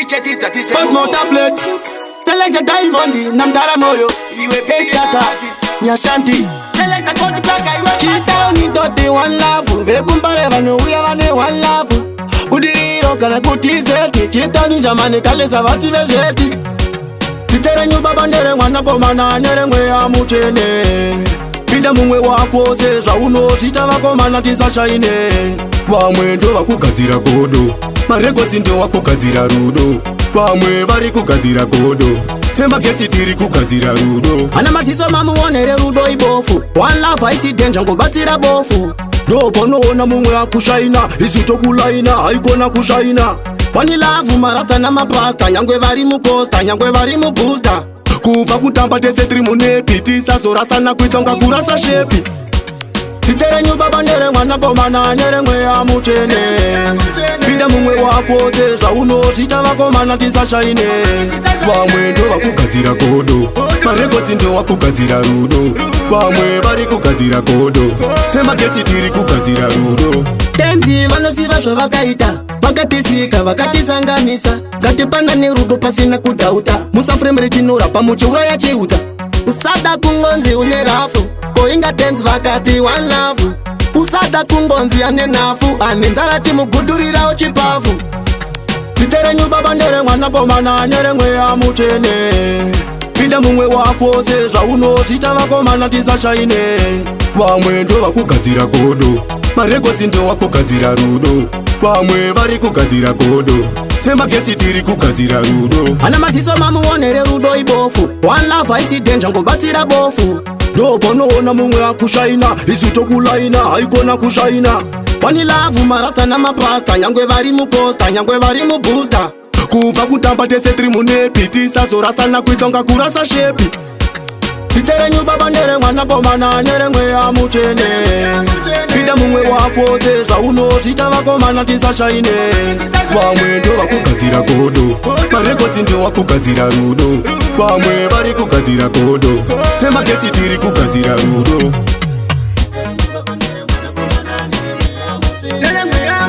But no tablet. Select the diamond, namdara moyo. Iwe peskata, nyashanti. Select the coach black, I was Chita unitoti one love. Vele kumpare vanu uya vane one love. Udiro kana kutizeti. Chita ni jamani kale savati vejeti. Sitere nyuba bandere mwana komana nere ngwe ya muchene. Pinda mungwe wako zezwa uno zita wakomana tisa shaine. Wamwendo wakugadzira godo. Marekodzi ndo wakugadzira rudo. Wamwe vari kugadzira godo. Semba getsi tiri kugadzira rudo. Ana maziso mamuonere rudo ibofu. One love haisi danger ngobatsira bofu. Ndo ponoona mumwe akushaina. Isu tokulaina haikona kushaina. One love marasta na mapasta. Nyangwe vari muposta, nyangwe vari mubooster. Kuva kutamba tese tiri munepi. Tisa zorasana kuitonga kurasa shepi. Sitere nyuba bandere mwana komana nere ngwe ya muchene. Pinda mumwe wako zezwa uno zita wakomana tisa shaine. Wamwe ndo wakugadzira godo. Marekodzi ndo wakugadzira rudo. Wamwe vari kugadzira godo. Sema getsi tiri kugadzira rudo. Tenzi vanosiva zvavakaita. Vakatisika vakatisanganisa. Ngatipanane rudo pasina kudhauta. Musafremere chinorapa muchiuraya chiuta. Usada kungonzi une rafu. Koinga tenzi vakati one love. Usada kungonzi ane nafu. Ane nzara chimugudurira uchipafu. Sitere nyuba bandere mwana komana nere ngwe ya muchene. Pinda mumwe wako zezwa uno zita wakomana tisa shaine. Wamwe ndo wakugadzira godo. Marekodzi ndo wakugadzira rudo. Wamwe vari kugadzira godo. Semba getsi tiri kugadzira rudo. Ana maziso mamuonere rudo ibofu. One love haisi danger ngobatsira bofu. Ndo ponoona mumwe akushaina. Isu tokulaina haikona kushaina. One love marasta na mapasta. Nyangwe vari muposta, nyangwe vari mubooster. Kuva kutamba tese tiri munepi. Tisa zorasana kuitonga kurasa shepi. Sitere nyuba bandere mwana komana nere ngwe ya muchene. Pinda mumwe wako zezwa uno zita wakomana tisa shaine. Wamwe ndo wakugadzira godo. Marekodzi ndo wakugadzira rudo. Wamwe vari kugadzira godo. Semba getsi tiri kugadzira rudo. Nere ngwe ya